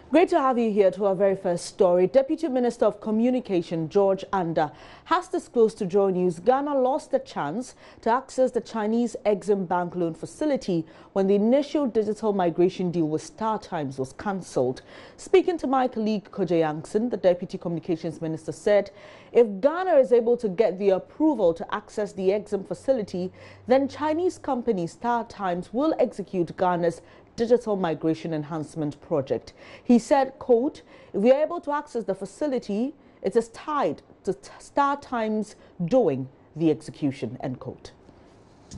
Great to have you here to our very first story. Deputy Minister of Communication George Andah has disclosed to JoyNews Ghana lost the chance to access the Chinese Exim Bank loan facility when the initial digital migration deal with StarTimes was cancelled. Speaking to my colleague Kojo Yankson, the Deputy Communications Minister said if Ghana is able to get the approval to access the Exim facility, then Chinese company StarTimes will execute Ghana's digital migration enhancement project. He said, quote, if we are able to access the facility, it is tied to StarTimes doing the execution, end quote.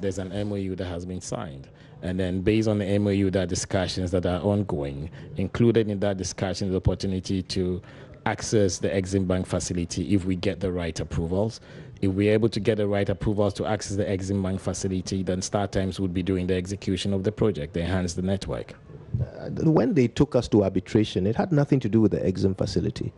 There's an MOU that has been signed. And then based on the MOU, there are discussions that are ongoing. Included in that discussion, the opportunity to access the Exim Bank facility if we get the right approvals. If we're able to get the right approvals to access the Exim Bank facility, then StarTimes would be doing the execution of the project, they enhance the network. When they took us to arbitration, it had nothing to do with the Exim facility.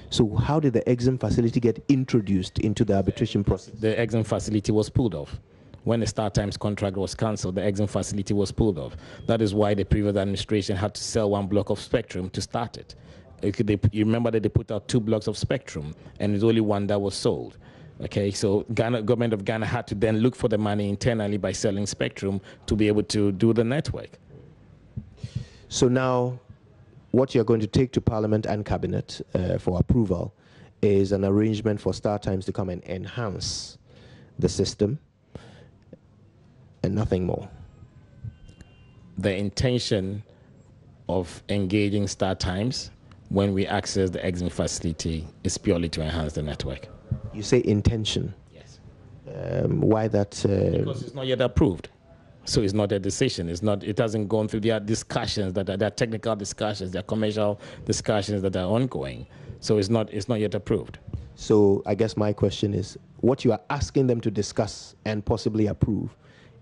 So how did the Exim facility get introduced into the arbitration process? The Exim facility was pulled off. When the StarTimes contract was cancelled, the Exim facility was pulled off. That is why the previous administration had to sell one block of spectrum to start it. You remember that they put out 2 blocks of spectrum, and there's only one that was sold. Okay, so government of Ghana had to then look for the money internally by selling spectrum to be able to do the network. So now, what you're going to take to Parliament and Cabinet for approval is an arrangement for StarTimes to come and enhance the system and nothing more. The intention of engaging StarTimes when we access the Exim facility is purely to enhance the network. You say intention? Yes. Why that? Because it's not yet approved. So it's not a decision. It hasn't gone through their discussions, there are technical discussions, there are commercial discussions that are ongoing. So it's not yet approved. So I guess my question is, what you are asking them to discuss and possibly approve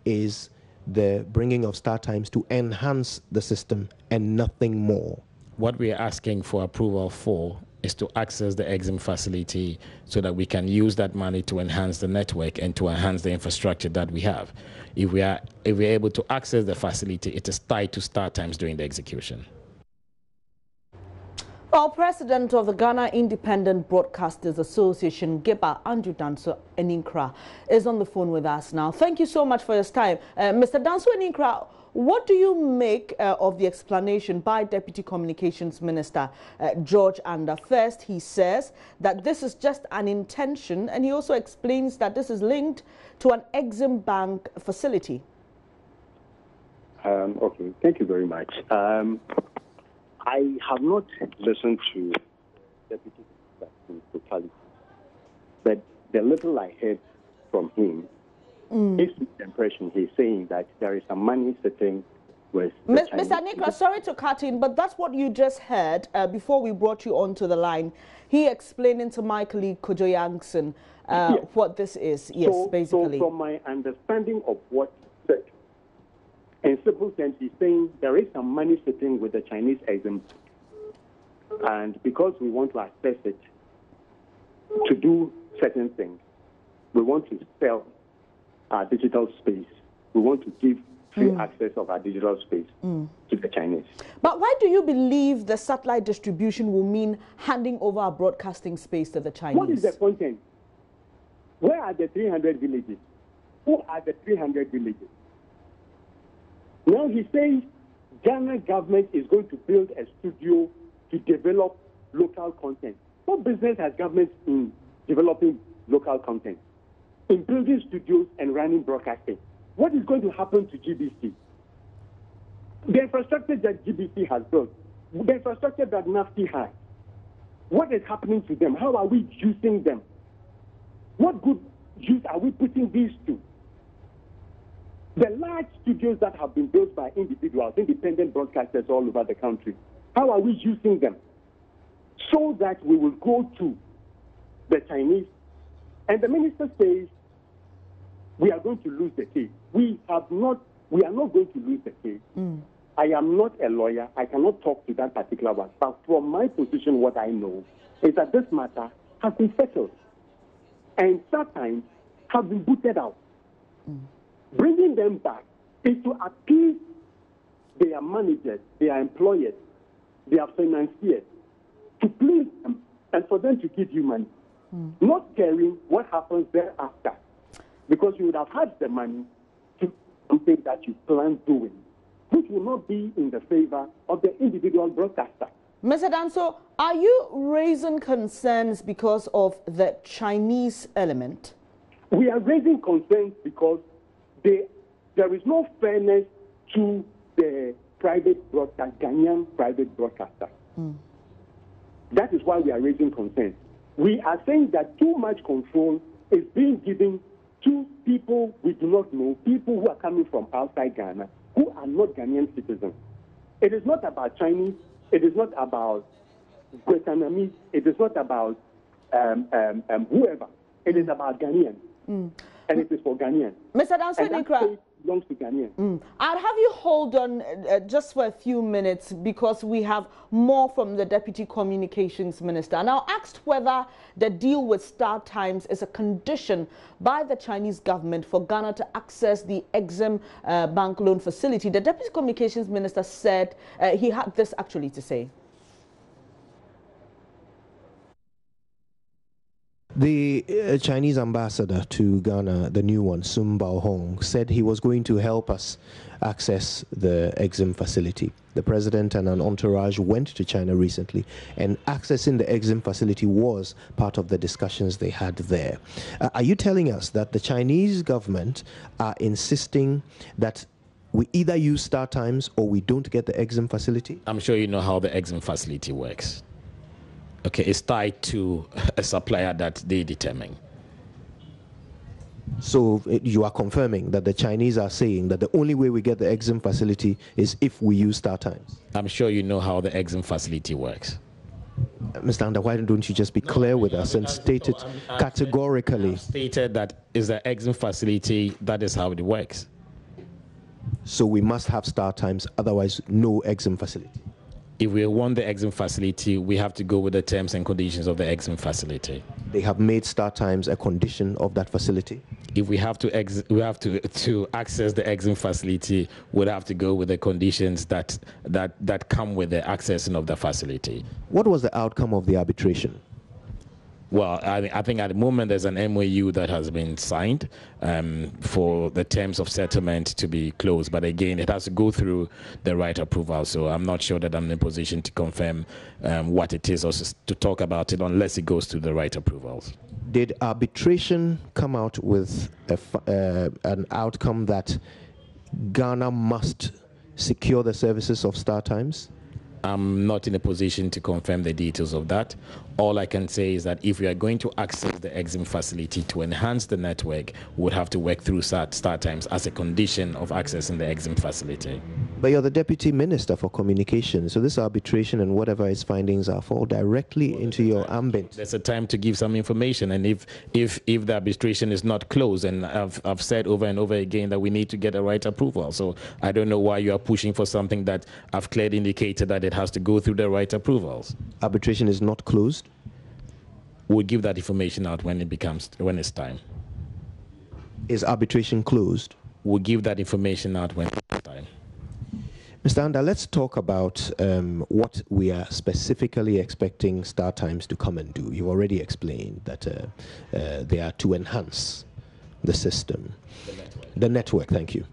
is the bringing of StarTimes to enhance the system and nothing more. What we are asking for approval for is to access the Exim facility so that we can use that money to enhance the network and to enhance the infrastructure that we have. If we're able to access the facility, it is tied to StarTimes during the execution. Well, President of the Ghana Independent Broadcasters Association, GIBA, DANSO-ANINKORA, is on the phone with us now. Thank you so much for your time. Mr. DANSO-ANINKORA, what do you make of the explanation by Deputy Communications Minister George Andah? First, he says that this is just an intention, and he also explains that this is linked to an Exim Bank facility. Okay, thank you very much. I have not listened to Deputy Minister in totality, but the little I heard from him, gives me the impression he's saying that there is some money sitting with Mr. ANINKORA, sorry to cut in, but that's what you just heard before we brought you onto the line. He explaining to my colleague Kojo Yankson yes. what this is. Yes, basically. So from my understanding of what he said, in simple sense, he's saying there is some money sitting with the Chinese Exim Bank. And because we want to access it to do certain things, we want to sell our digital space. We want to give free access of our digital space to the Chinese. But why do you believe the satellite distribution will mean handing over our broadcasting space to the Chinese? What is the content? Where are the 300 villages? Who are the 300 villages? Now he says Ghana government is going to build a studio to develop local content. What business has government in developing local content? In building studios and running broadcasting? What is going to happen to GBC? The infrastructure that GBC has built, the infrastructure that NAFTI has, what is happening to them? How are we using them? What good use are we putting these to? The large studios that have been built by individuals, independent broadcasters all over the country, how are we using them? So that we will go to the Chinese. And the minister says, we are going to lose the case. We are not going to lose the case. I am not a lawyer. I cannot talk to that particular one. But from my position, what I know is that this matter has been settled. And sometimes have been booted out. Bringing them back is to appease their managers, their employers, their financiers to please them and for them to give you money, not caring what happens thereafter, because you would have had the money to do something that you plan doing, which will not be in the favor of the individual broadcaster. Mr. Danso, are you raising concerns because of the Chinese element? We are raising concerns because there is no fairness to the private broadcaster, Ghanaian private broadcaster. That is why we are raising concerns. We are saying that too much control is being given to people we do not know, people who are coming from outside Ghana, who are not Ghanaian citizens. It is not about Chinese, it is not about Vietnamese, it is not about whoever. It is about Ghanaians. And it is for Ghanaians. Mr. DANSO-ANINKORA, belongs to Ghanaians. I'll have you hold on just for a few minutes because we have more from the Deputy Communications Minister. Now, asked whether the deal with Star Times is a condition by the Chinese government for Ghana to access the Exim Bank loan facility, the Deputy Communications Minister said he had this actually to say. The Chinese ambassador to Ghana, the new one, Sun Bao-hong, said he was going to help us access the Exim facility. The president and an entourage went to China recently, and accessing the Exim facility was part of the discussions they had there. Are you telling us that the Chinese government are insisting that we either use Star Times or we don't get the Exim facility? I'm sure you know how the Exim facility works. Okay, it's tied to a supplier that they determine. So you are confirming that the Chinese are saying that the only way we get the Exim facility is if we use Star Times? I'm sure you know how the Exim facility works. Mr. Andah, why don't you just be clear with us and state it categorically? Stated that is the Exim facility, that is how it works. So we must have Star Times, otherwise no Exim facility. If we want the Exim facility, we have to go with the terms and conditions of the Exim facility. They have made Star Times a condition of that facility? If we have to access the Exim facility, we'd have to go with the conditions that come with the accessing of the facility. What was the outcome of the arbitration? Well, I think at the moment there's an MOU that has been signed for the terms of settlement to be closed. But again, it has to go through the right approval. So I'm not sure that I'm in a position to confirm what it is or to talk about it unless it goes through the right approvals. Did arbitration come out with an outcome that Ghana must secure the services of Star Times? I'm not in a position to confirm the details of that. All I can say is that if we are going to access the Exim facility to enhance the network, we would have to work through Star Times as a condition of accessing the Exim facility. But you're the Deputy Minister for Communications, so this arbitration and whatever its findings are fall directly into your ambit. There's a time to give some information, and if the arbitration is not closed, and I've said over and over again that we need to get a right approval. So I don't know why you are pushing for something that I've clearly indicated that it has to go through the right approvals. Arbitration is not closed? We'll give that information out when it's time. Is arbitration closed? We'll give that information out when it's time. Mr. Andah, let's talk about what we are specifically expecting Star Times to come and do. You already explained that they are to enhance the system. The network, thank you.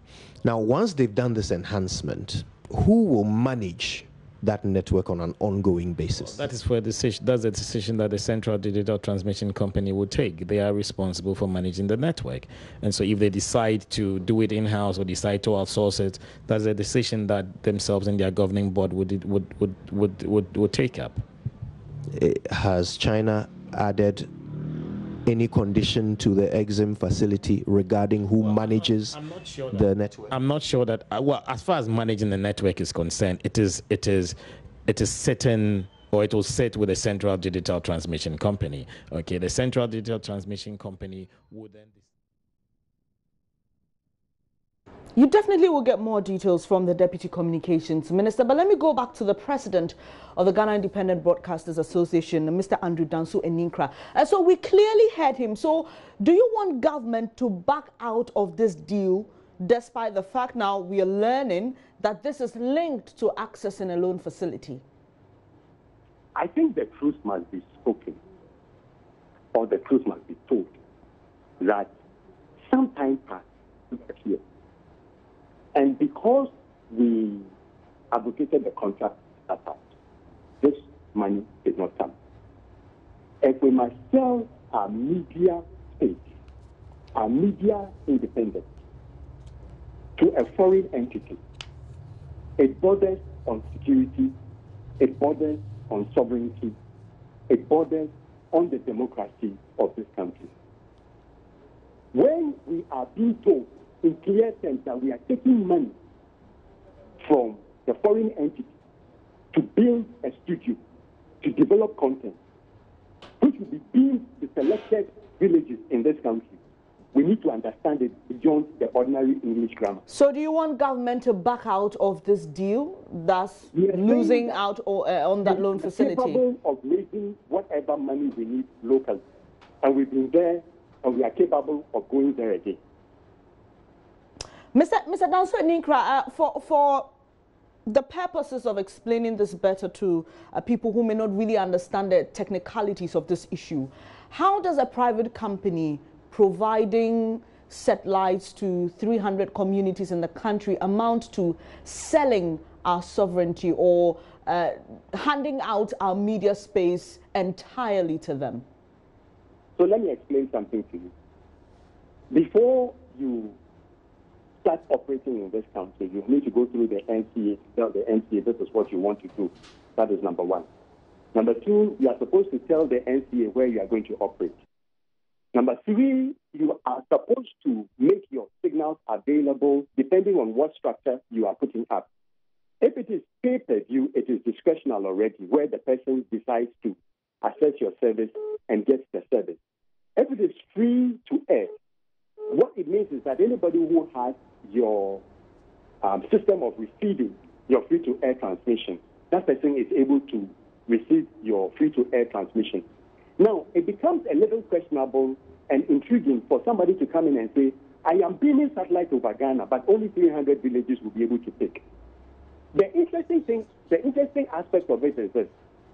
Now, once they've done this enhancement, who will manage that network on an ongoing basis? That is for a decision. That's a decision that the Central Digital Transmission Company will take. They are responsible for managing the network, and so if they decide to do it in-house or decide to outsource it, that's a decision that themselves and their governing board would take up. Has China added any condition to the Exim facility regarding who manages the network? I'm not sure that. Well, as far as managing the network is concerned, it is certain, or it will sit with the Central Digital Transmission Company. Okay, the Central Digital Transmission Company would then. You definitely will get more details from the Deputy Communications Minister, but let me go back to the President of the Ghana Independent Broadcasters Association, Mr. DANSO-ANINKORA. So we clearly heard him. So do you want government to back out of this deal, despite the fact now we are learning that this is linked to accessing a loan facility? I think the truth must be spoken, or the truth must be told, that some time passed here. And because we advocated the contract that out, this money did not come. If we must sell our media space, our media independence, to a foreign entity, it borders on security, it borders on sovereignty, it borders on the democracy of this country. When we are being told in clear terms that we are taking money from the foreign entity to build a studio, to develop content, which will be beamed to selected villages in this country, we need to understand it beyond the ordinary English grammar. So do you want government to back out of this deal, thus losing out on that loan facility? We are capable of raising whatever money we need locally. And we've been there, and we are capable of going there again. Mr. DANSO-ANINKORA, for the purposes of explaining this better to people who may not really understand the technicalities of this issue, how does a private company providing satellites to 300 communities in the country amount to selling our sovereignty or handing out our media space entirely to them? So let me explain something to you. Before you start operating in this country, you need to go through the NCA, tell the NCA this is what you want to do. That is number one. Number two, you are supposed to tell the NCA where you are going to operate. Number three, you are supposed to make your signals available depending on what structure you are putting up. If it is pay-per-view, it is discretional already, where the person decides to access your service and gets the service. If it is free to air, what it means is that anybody who has your system of receiving your free-to-air transmission, that person is able to receive your free-to-air transmission. Now, it becomes a little questionable and intriguing for somebody to come in and say, I am beaming satellite over Ghana, but only 300 villages will be able to pick. The interesting aspect of it is this.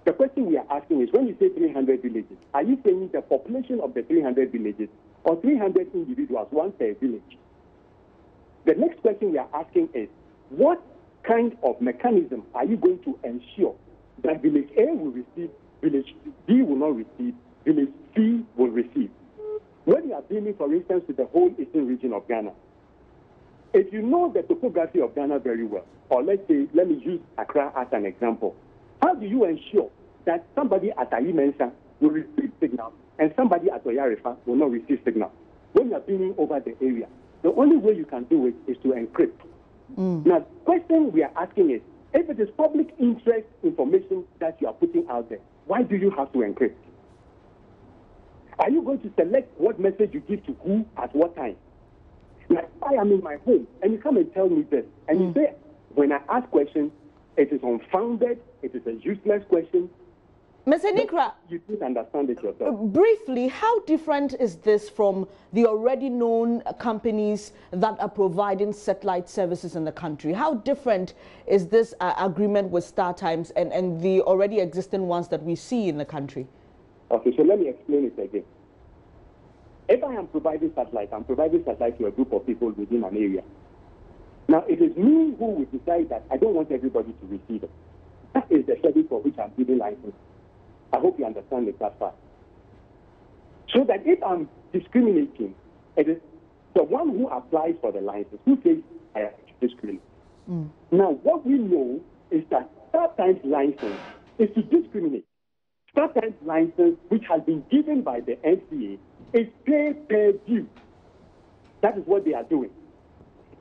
The question we are asking is, when you say 300 villages, are you saying the population of the 300 villages or 300 individuals, one per village? The next question we are asking is, what kind of mechanism are you going to ensure that village A will receive, village B will not receive, village C will receive? When you are dealing, for instance, with the whole eastern region of Ghana, if you know the topography of Ghana very well, or let me use Accra as an example, how do you ensure that somebody at Ayimensa will receive signal and somebody at Oyarifa will not receive signal? When you are beaming over the area, the only way you can do it is to encrypt. Now, the question we are asking is, if it is public interest information that you are putting out there, why do you have to encrypt? Are you going to select what message you give to who at what time? Like, I am in my home, and you come and tell me this, and you say, when I ask questions, it is unfounded, it is a useless question. Mr. ANINKORA, you didn't understand it yourself. Briefly, how different is this from the already known companies that are providing satellite services in the country? How different is this agreement with StarTimes and the already existing ones that we see in the country? Okay, so let me explain it again. If I am providing satellite, I'm providing satellite to a group of people within an area. Now, it is me who will decide that I don't want everybody to receive it. That is the service for which I'm giving license. I hope you understand it that far. So that if I'm discriminating, it is the one who applies for the license who says I have to discriminate. Now, what we know is that StarTimes license is to discriminate. StarTimes license, which has been given by the NCA, is pay-per-view. That is what they are doing.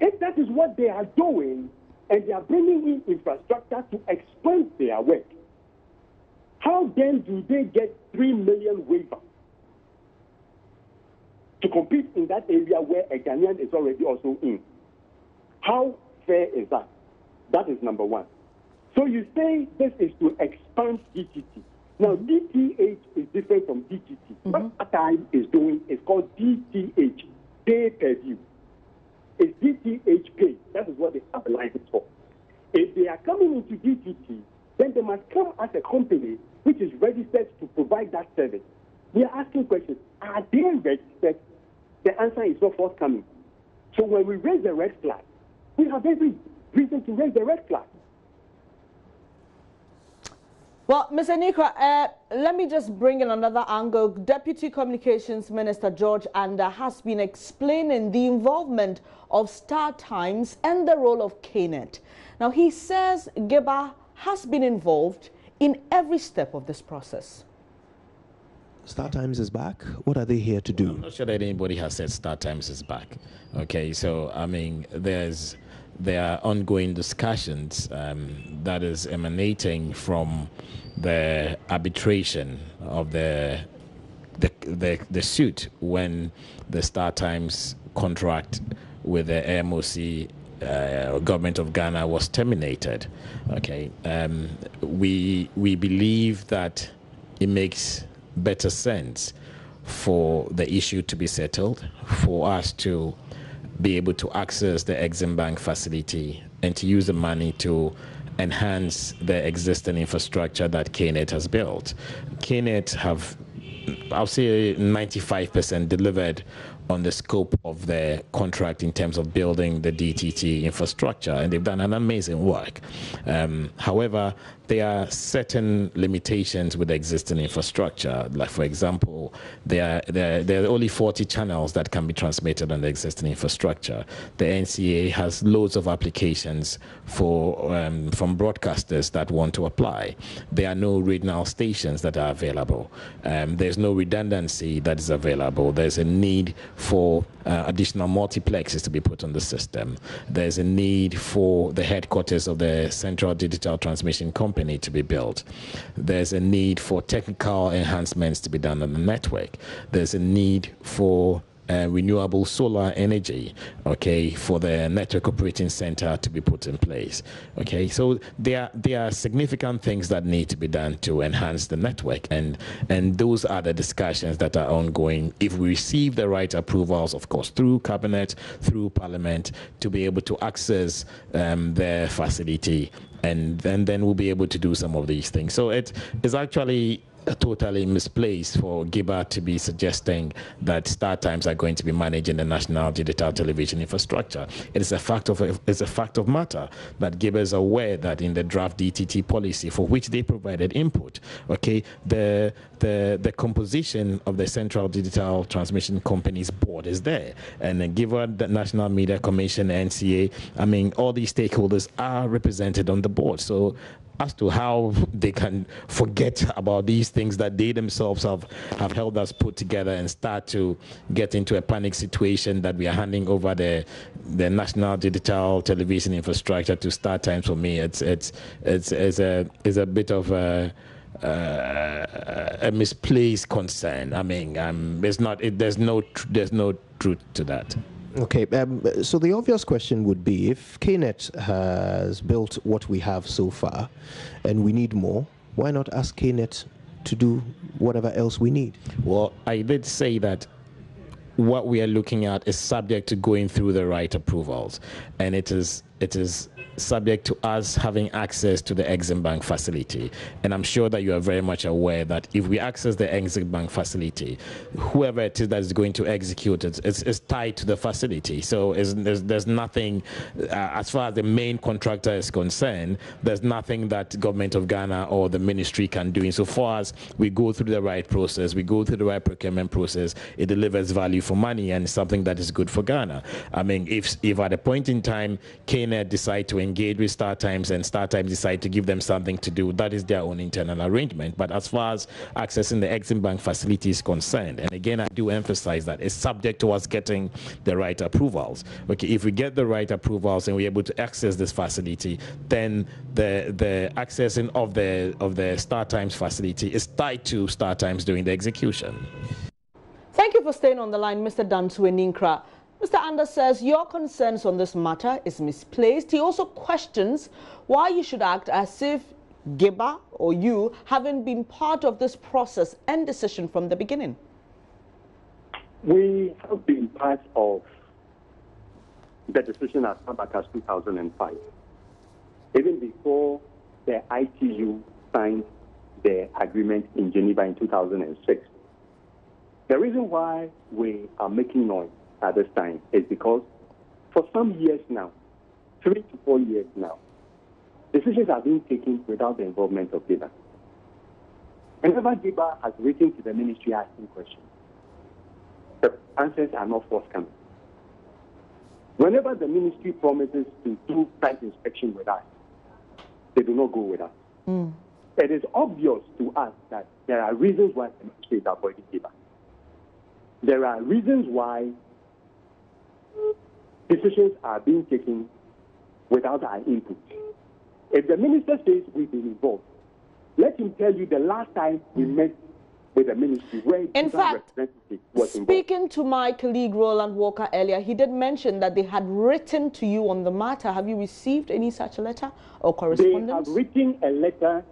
If that is what they are doing, and they are bringing in infrastructure to expand their work, how then do they get 3 million waivers to compete in that area where a Ghanaian is already also in? How fair is that? That is number one. So you say this is to expand DTT. Now, DTH is different from DTT. What StarTimes is doing is called DTH, pay-per-view. It's DTH pay. That is what they have a license for. If they are coming into DTT, then they must come as a company which is registered to provide that service. We are asking questions. Are they registered? The answer is not forthcoming. So when we raise the red flag, we have every reason to raise the red flag. Well, Ms. Aninkorah, let me just bring in another angle. Deputy Communications Minister George Andah has been explaining the involvement of Star Times and the role of KNET. Now, he says GIBA has been involved in every step of this process. Star Times is back. What are they here to do? I'm not sure that anybody has said Star Times is back. Okay, so I mean, there are ongoing discussions that is emanating from the arbitration of the suit when the Star Times contract with the MOC government of Ghana was terminated. Okay, we believe that it makes better sense for the issue to be settled, for us to be able to access the Exim Bank facility and to use the money to enhance the existing infrastructure that KNET has built. KNET have, I'll say, 95% delivered on the scope of the contract in terms of building the DTT infrastructure, and they've done an amazing work. However, there are certain limitations with the existing infrastructure. Like, for example, there are only 40 channels that can be transmitted on the existing infrastructure. The NCA has loads of applications from broadcasters that want to apply. There are no regional stations that are available. There's no redundancy that is available. There's a need for additional multiplexes to be put on the system. There's a need for the headquarters of the Central Digital Transmission Company to be built. There's a need for technical enhancements to be done on the network. There's a need for renewable solar energy, okay, for the network operating center to be put in place. Okay, so there are significant things that need to be done to enhance the network, and those are the discussions that are ongoing. If we receive the right approvals, of course, through cabinet, through parliament, to be able to access the facility, and then we'll be able to do some of these things. So it is actually totally misplaced for GIBA to be suggesting that Star Times are going to be managing the national digital television infrastructure. It is a fact of matter that GIBA is aware that in the draft DTT policy, for which they provided input, okay, the composition of the Central Digital Transmission Company's board is there, and given the National Media Commission, NCA, I mean, all these stakeholders are represented on the board. So as to how they can forget about these things that they themselves have helped us put together and start to get into a panic situation that we are handing over the national digital television infrastructure to Star Times, for me, it's a bit of a misplaced concern. I mean, there's no truth to that. Okay, so the obvious question would be, if KNET has built what we have so far and we need more, why not ask KNET to do whatever else we need? Well, I did say that what we are looking at is subject to going through the right approvals, and it is subject to us having access to the Exim Bank facility. And I'm sure that you are very much aware that if we access the Exim Bank facility, whoever it is that is going to execute it is tied to the facility. So there's nothing, as far as the main contractor is concerned, there's nothing that government of Ghana or the ministry can do. Insofar as we go through the right process, we go through the right procurement process, it delivers value for money and something that is good for Ghana. I mean, if at a point in time KNET decide to engage with Star Times and Star Times decide to give them something to do, that is their own internal arrangement. But as far as accessing the Exim Bank facility is concerned, and again, I do emphasize that it's subject to us getting the right approvals. Okay, if we get the right approvals and we're able to access this facility, then the accessing of the Star Times facility is tied to Star Times doing the execution. Thank you for staying on the line, Mr. DANSO-ANINKORA. Mr. Andah says your concerns on this matter is misplaced. He also questions why you should act as if GIBA or you haven't been part of this process and decision from the beginning. We have been part of the decision as far back as 2005, even before the ITU signed the agreement in Geneva in 2006. The reason why we are making noise at this time is because for some years now, 3 to 4 years now, decisions are being taken without the involvement of GIBA. Whenever GIBA has written to the ministry asking questions, the answers are not forthcoming. Whenever the ministry promises to do site inspection with us, they do not go with us. It is obvious to us that there are reasons why the ministry is avoiding GIBA. There are reasons why decisions are being taken without our input. If the minister says we've been involved, let him tell you the last time we met with the ministry where in fact, representative was involved. Speaking to my colleague Roland Walker earlier, he did mention that they had written to you on the matter. Have you received any such a letter or correspondence? They have written a letter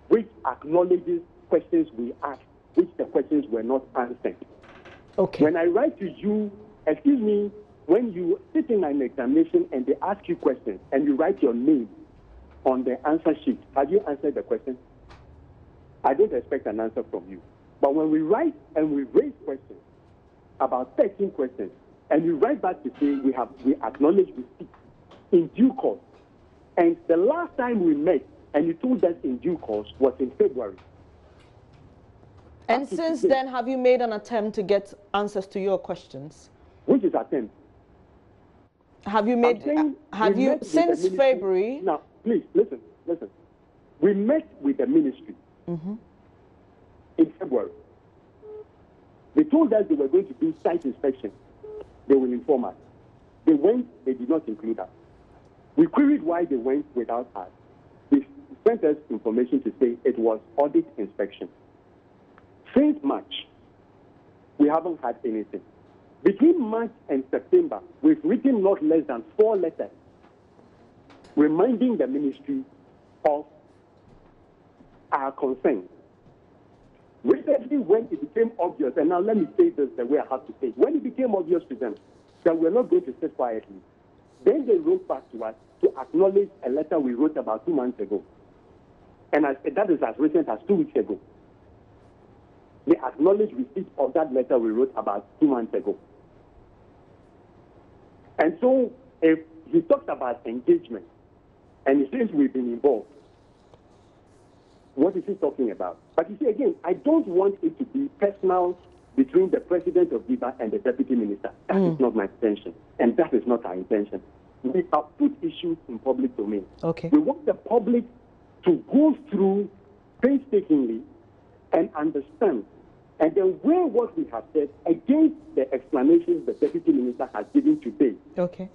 which acknowledges questions we asked, which the questions were not answered. Okay. When I write to you, excuse me, when you sit in an examination and they ask you questions and you write your name on the answer sheet, have you answered the question? I don't expect an answer from you. But when we write and we raise questions, about 13 questions, and you write back to say we acknowledge receipt in due course. And the last time we met and you told us in due course was in February. And since then, have you made an attempt to get answers to your questions? Which is attempt? Have you made, have you, since February? Now, please, listen. We met with the ministry in February. They told us they were going to do site inspection. They will inform us. They went, they did not include us. We queried why they went without us. They sent us information to say it was audit inspection. Since March, we haven't had anything. Between March and September, we've written not less than 4 letters reminding the ministry of our concerns. Recently, when it became obvious, and now let me say this the way I have to say it, when it became obvious to them that we're not going to sit quietly, then they wrote back to us to acknowledge a letter we wrote about 2 months ago. And that is as recent as 2 weeks ago. They acknowledged receipt of that letter we wrote about 2 months ago. And so, if he talks about engagement, and he says we've been involved, what is he talking about? But you see, again, I don't want it to be personal between the president of GIBA and the deputy minister. That is not my intention, and that is not our intention. We have put issues in public domain. Okay. We want the public to go through painstakingly and understand, and then weigh what we have said against the explanations the deputy minister has given today. Okay.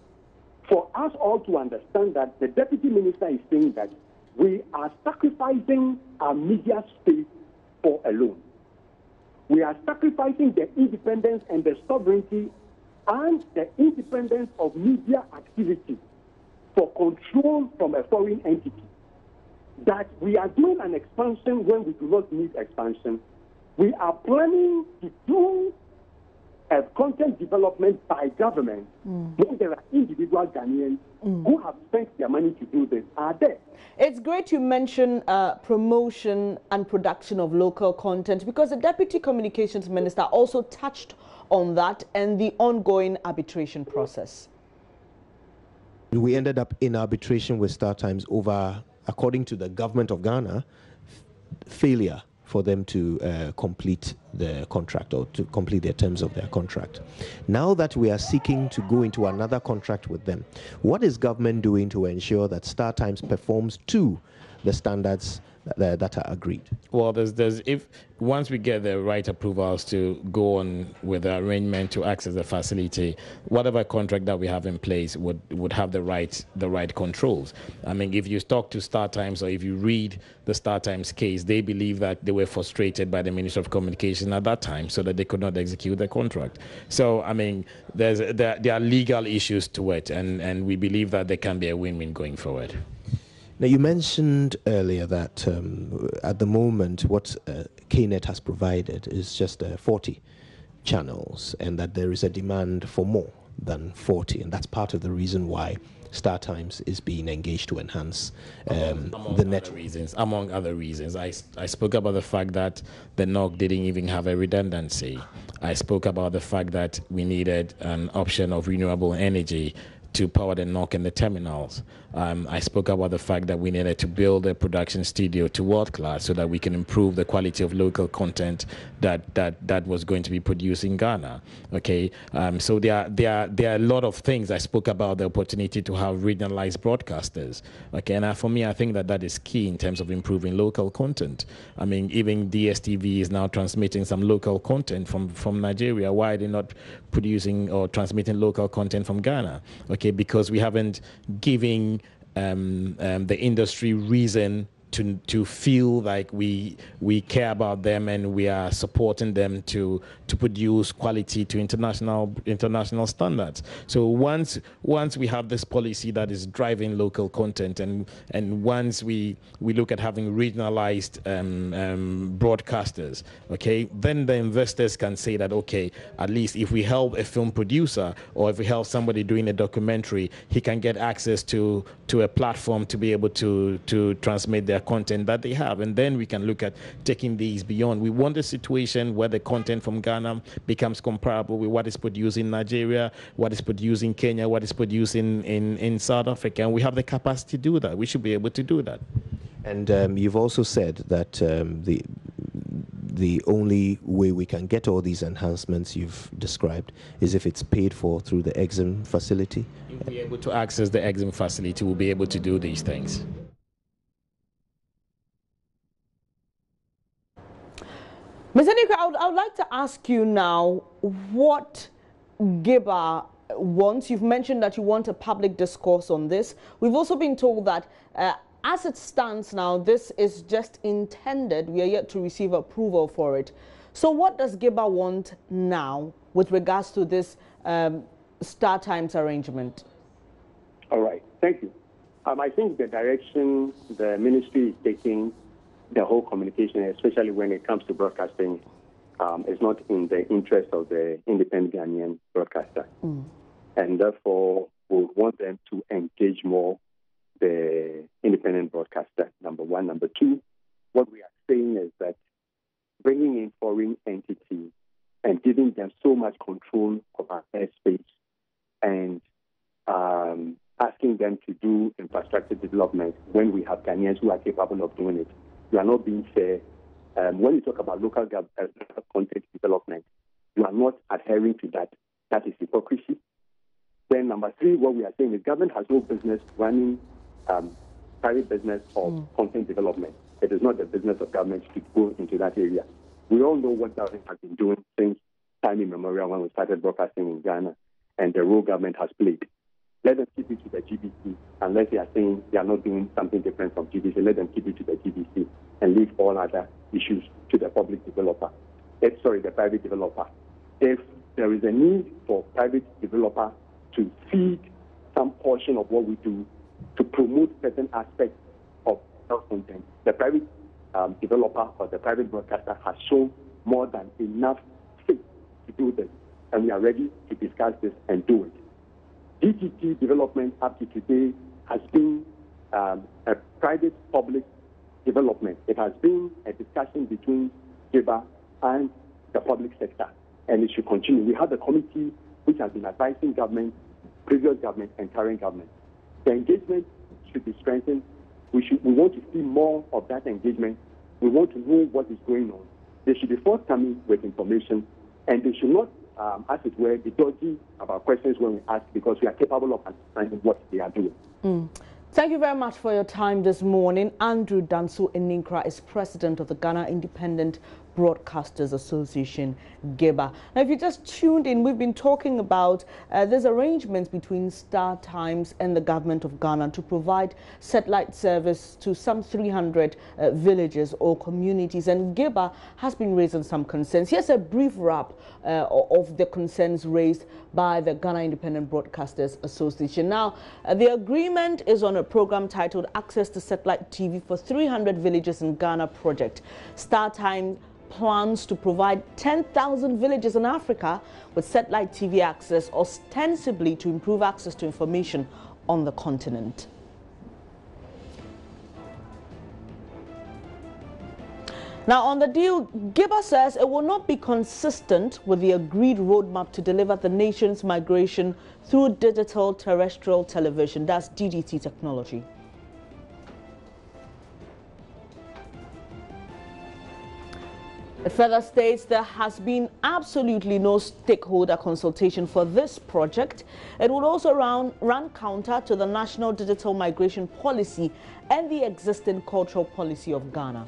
For us all to understand that the deputy minister is saying that we are sacrificing our media space for a loan. We are sacrificing the independence and the sovereignty and the independence of media activity for control from a foreign entity. That we are doing an expansion when we do not need expansion. We are planning to do a content development by government when there are individual Ghanaians who have spent their money to do this are there. It's great you mention promotion and production of local content, because the Deputy Communications Minister also touched on that and the ongoing arbitration process. We ended up in arbitration with StarTimes over, according to the government of Ghana, failure for them to complete the contract or to complete their terms of their contract. Now that we are seeking to go into another contract with them, what is government doing to ensure that StarTimes performs to the standards that are agreed? Well, if once we get the right approvals to go on with the arrangement to access the facility, whatever contract that we have in place would have the right controls. I mean, if you talk to StarTimes or if you read the StarTimes case, they believe that they were frustrated by the Ministry of Communication at that time so that they could not execute the contract. So, I mean, there are legal issues to it, and we believe that there can be a win-win going forward. Now, you mentioned earlier that at the moment what KNET has provided is just 40 channels and that there is a demand for more than 40, and that's part of the reason why Star Times is being engaged to enhance the net reasons. Among other reasons, I spoke about the fact that the NOC didn't even have a redundancy. I spoke about the fact that we needed an option of renewable energy to power the NOC and the terminals. I spoke about the fact that we needed to build a production studio to world class so that we can improve the quality of local content that was going to be produced in Ghana. Okay, so there are a lot of things. I spoke about the opportunity to have regionalized broadcasters. Okay, and for me, I think that is key in terms of improving local content. I mean, even DSTV is now transmitting some local content from Nigeria. Why are they not producing or transmitting local content from Ghana? Okay, because we haven't given the industry reason to feel like we care about them and we are supporting them to produce quality to international standards. So once we have this policy that is driving local content and once we look at having regionalized broadcasters, okay, then the investors can say that, okay, at least if we help a film producer or if we help somebody doing a documentary, he can get access to a platform to be able to transmit their content that they have, and then we can look at taking these beyond. We want a situation where the content from Ghana becomes comparable with what is produced in Nigeria, what is produced in Kenya, what is produced in South Africa, and we have the capacity to do that. We should be able to do that. And you've also said that the only way we can get all these enhancements you've described is if it's paid for through the Exim facility. If we're able to access the Exim facility, we'll be able to do these things. Ms. Anininkora, I would like to ask you now what GIBA wants. You've mentioned that you want a public discourse on this. We've also been told that as it stands now, this is just intended. We are yet to receive approval for it. So what does GIBA want now with regards to this Star Times arrangement? All right. Thank you. I think the direction the ministry is taking, the whole communication, especially when it comes to broadcasting, is not in the interest of the independent Ghanaian broadcaster. And therefore, we want them to engage more the independent broadcaster, number one. Number two, what we are saying is that bringing in foreign entities and giving them so much control of our airspace and asking them to do infrastructure development when we have Ghanaians who are capable of doing it, you are not being fair. When you talk about local content development, you are not adhering to that. That is hypocrisy. Then number three, what we are saying is government has no business running private business of content development. It is not the business of government to go into that area. We all know what government has been doing since time immemorial when we started broadcasting in Ghana, and the role government has played. Let them keep it to the GBC, unless they are saying they are not doing something different from GBC. Let them keep it to the GBC and leave all other issues to the public developer. The private developer. If there is a need for private developer to feed some portion of what we do to promote certain aspects of health content, the private developer or the private broadcaster has shown more than enough faith to do this, and we are ready to discuss this and do it. DTT development up to today has been a private-public development. It has been a discussion between GIBA and the public sector, and it should continue. We have a committee which has been advising government, previous government, and current government. The engagement should be strengthened. We want to see more of that engagement. We want to know what is going on. They should be forthcoming with information, and they should not, as it were, be dodgy about questions when we ask, because we are capable of understanding what they are doing. Thank you very much for your time this morning. Andrew DANSO-ANINKORA is president of the Ghana Independent Broadcasters Association, GIBA. Now, if you just tuned in, we've been talking about there's arrangements between Star Times and the government of Ghana to provide satellite service to some 300 villages or communities, and GIBA has been raising some concerns. Here's a brief wrap of the concerns raised by the Ghana Independent Broadcasters Association. Now, the agreement is on a program titled Access to Satellite TV for 300 Villages in Ghana project. Star Times plans to provide 10,000 villages in Africa with satellite TV access, ostensibly to improve access to information on the continent. Now, on the deal, GIBA says it will not be consistent with the agreed roadmap to deliver the nation's migration through digital terrestrial television, that's DTT technology. It further states there has been absolutely no stakeholder consultation for this project. It will also run counter to the National Digital Migration Policy and the existing cultural policy of Ghana.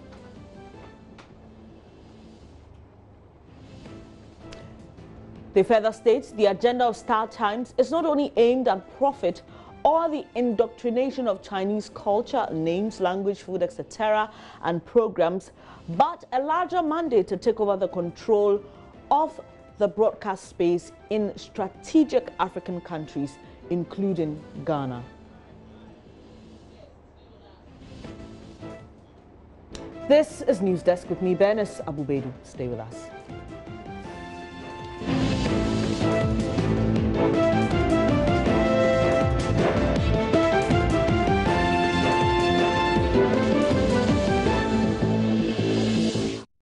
They further states the agenda of Star Times is not only aimed at profit or the indoctrination of Chinese culture, names, language, food, etc., and programs, but a larger mandate to take over the control of the broadcast space in strategic African countries, including Ghana. This is News Desk with me, Bernice Abubedu. Stay with us.